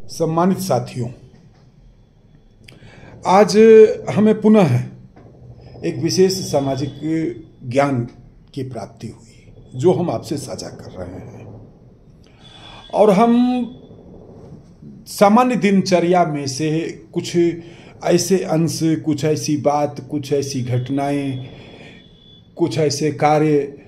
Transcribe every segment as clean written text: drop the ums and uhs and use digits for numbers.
सम्मानित साथियों, आज हमें पुनः एक विशेष सामाजिक ज्ञान की प्राप्ति हुई जो हम आपसे साझा कर रहे हैं। और हम सामान्य दिनचर्या में से कुछ ऐसे अंश, कुछ ऐसी बात, कुछ ऐसी घटनाएं, कुछ ऐसे कार्य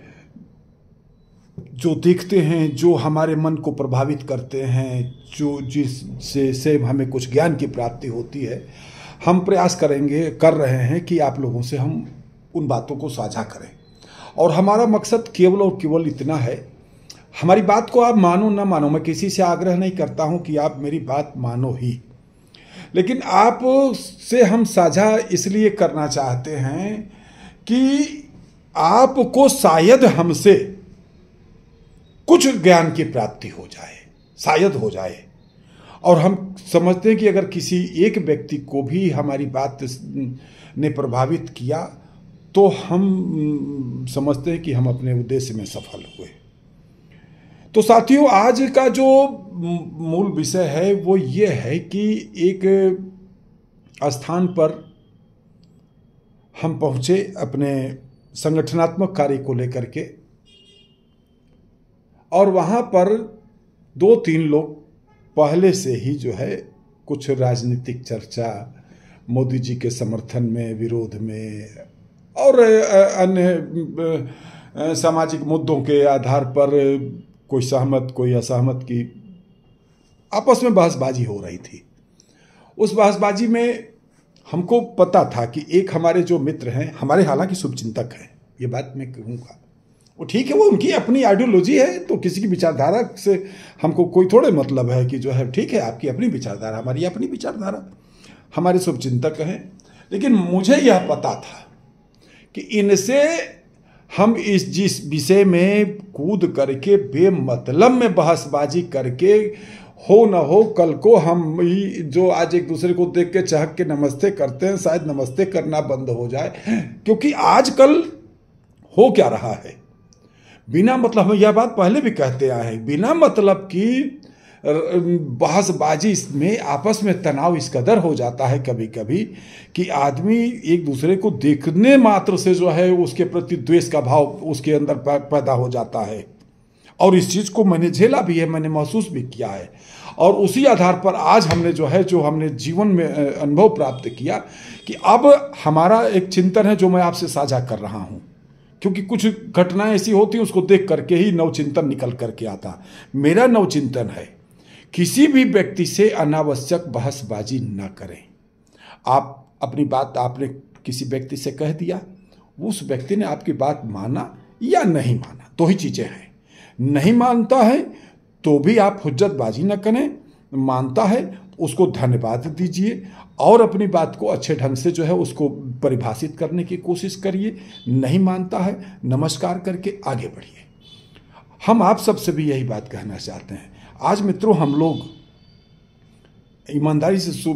जो देखते हैं, जो हमारे मन को प्रभावित करते हैं, जो जिससे हमें कुछ ज्ञान की प्राप्ति होती है, हम प्रयास कर रहे हैं कि आप लोगों से हम उन बातों को साझा करें। और हमारा मकसद केवल और केवल इतना है, हमारी बात को आप मानो ना मानो, मैं किसी से आग्रह नहीं करता हूं कि आप मेरी बात मानो ही, लेकिन आप से हम साझा इसलिए करना चाहते हैं कि आपको शायद हमसे कुछ ज्ञान की प्राप्ति हो जाए, शायद हो जाए। और हम समझते हैं कि अगर किसी एक व्यक्ति को भी हमारी बात ने प्रभावित किया तो हम समझते हैं कि हम अपने उद्देश्य में सफल हुए। तो साथियों, आज का जो मूल विषय है वो ये है कि एक स्थान पर हम पहुंचे अपने संगठनात्मक कार्य को लेकर के, और वहाँ पर 2-3 लोग पहले से ही जो है कुछ राजनीतिक चर्चा, मोदी जी के समर्थन में, विरोध में और अन्य सामाजिक मुद्दों के आधार पर कोई सहमत कोई असहमत की आपस में बहसबाजी हो रही थी। उस बहसबाजी में हमको पता था कि एक हमारे जो मित्र हैं, हमारे हालांकि शुभचिंतक हैं, ये बात मैं कहूँगा, वो ठीक है, वो उनकी अपनी आइडियोलॉजी है, तो किसी की विचारधारा से हमको कोई थोड़े मतलब है कि जो है ठीक है, आपकी अपनी विचारधारा, हमारी अपनी विचारधारा, हमारे शुभचिंतक हैं। लेकिन मुझे यह पता था कि इनसे हम जिस विषय में कूद करके बेमतलब में बहसबाजी करके हो न हो कल को हम जो आज एक दूसरे को देख के चहक के नमस्ते करते हैं, शायद नमस्ते करना बंद हो जाए। क्योंकि आजकल हो क्या रहा है, बिना मतलब, हम यह बात पहले भी कहते आए हैं, बिना मतलब की बहसबाजी में आपस में तनाव इस कदर हो जाता है कभी कभी कि आदमी एक दूसरे को देखने मात्र से जो है उसके प्रति द्वेष का भाव उसके अंदर पैदा हो जाता है। और इस चीज़ को मैंने झेला भी है, मैंने महसूस भी किया है। और उसी आधार पर आज हमने जो हमने जीवन में अनुभव प्राप्त किया कि अब हमारा एक चिंतन है जो मैं आपसे साझा कर रहा हूँ, क्योंकि कुछ घटनाएं ऐसी होती हैं उसको देख करके ही नवचिंतन निकल करके आता। मेरा नवचिंतन है, किसी भी व्यक्ति से अनावश्यक बहसबाजी न करें। आप अपनी बात आपने किसी व्यक्ति से कह दिया, उस व्यक्ति ने आपकी बात माना या नहीं माना, दो ही चीजें हैं। नहीं मानता है तो भी आप हुज्जतबाजी न करें, मानता है उसको धन्यवाद दीजिए और अपनी बात को अच्छे ढंग से जो है उसको परिभाषित करने की कोशिश करिए। नहीं मानता है, नमस्कार करके आगे बढ़िए। हम आप सबसे भी यही बात कहना चाहते हैं। आज मित्रों, हम लोग ईमानदारी से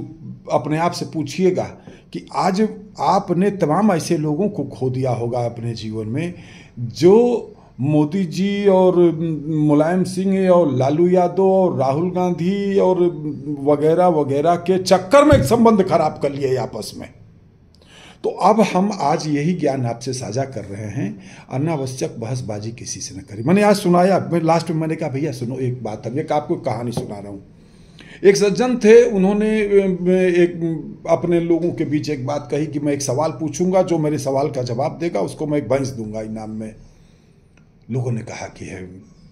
अपने आप से पूछिएगा कि आज आपने तमाम ऐसे लोगों को खो दिया होगा अपने जीवन में जो मोदी जी और मुलायम सिंह और लालू यादव और राहुल गांधी और वगैरह वगैरह के चक्कर में संबंध खराब कर लिए आपस में। तो अब हम आज यही ज्ञान आपसे साझा कर रहे हैं, अनावश्यक बहसबाजी किसी से न करें। मैंने आज सुनाया, मैं लास्ट में मैंने कहा भैया सुनो एक बात, अब एक आपको कहानी सुना रहा हूँ। एक सज्जन थे, उन्होंने एक अपने लोगों के बीच एक बात कही कि मैं एक सवाल पूछूंगा, जो मेरे सवाल का जवाब देगा उसको मैं एक भैंस दूंगा इनाम में। लोगों ने कहा कि है,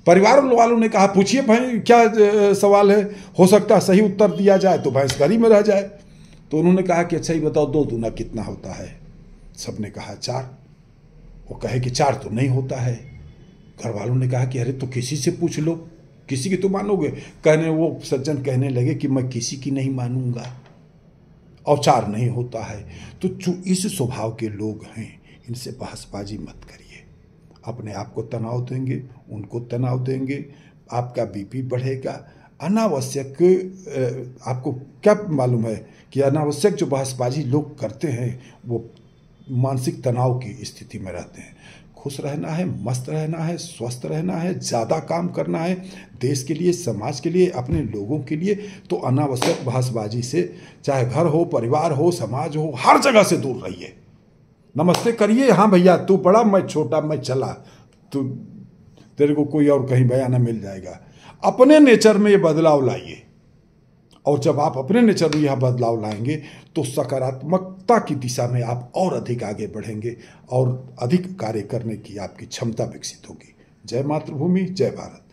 परिवार वालों ने कहा पूछिए भाई क्या सवाल है, हो सकता है सही उत्तर दिया जाए तो भैंस घर ही में रह जाए। तो उन्होंने कहा कि अच्छा ही बताओ 2 दूना कितना होता है। सबने कहा 4। वो कहे कि 4 तो नहीं होता है। घर वालों ने कहा कि अरे तो किसी से पूछ लो, किसी की तो मानोगे। वो सज्जन कहने लगे कि मैं किसी की नहीं मानूंगा और 4 नहीं होता है। तो जो इस स्वभाव के लोग हैं इनसे बहसबाजी मत करिए, अपने आप को तनाव देंगे, उनको तनाव देंगे, आपका बीपी बढ़ेगा। अनावश्यक आपको क्या मालूम है कि अनावश्यक जो बहसबाजी लोग करते हैं वो मानसिक तनाव की स्थिति में रहते हैं। खुश रहना है, मस्त रहना है, स्वस्थ रहना है, ज़्यादा काम करना है देश के लिए, समाज के लिए, अपने लोगों के लिए, तो अनावश्यक बहसबाजी से, चाहे घर हो, परिवार हो, समाज हो, हर जगह से दूर रहिए। नमस्ते करिए, हाँ भैया तू बड़ा मैं छोटा, मैं चला, तू तेरे को कोई और कहीं बयाना मिल जाएगा। अपने नेचर में ये बदलाव लाइए, और जब आप अपने नेचर में यह बदलाव लाएंगे तो सकारात्मकता की दिशा में आप और अधिक आगे बढ़ेंगे और अधिक कार्य करने की आपकी क्षमता विकसित होगी। जय मातृभूमि, जय भारत।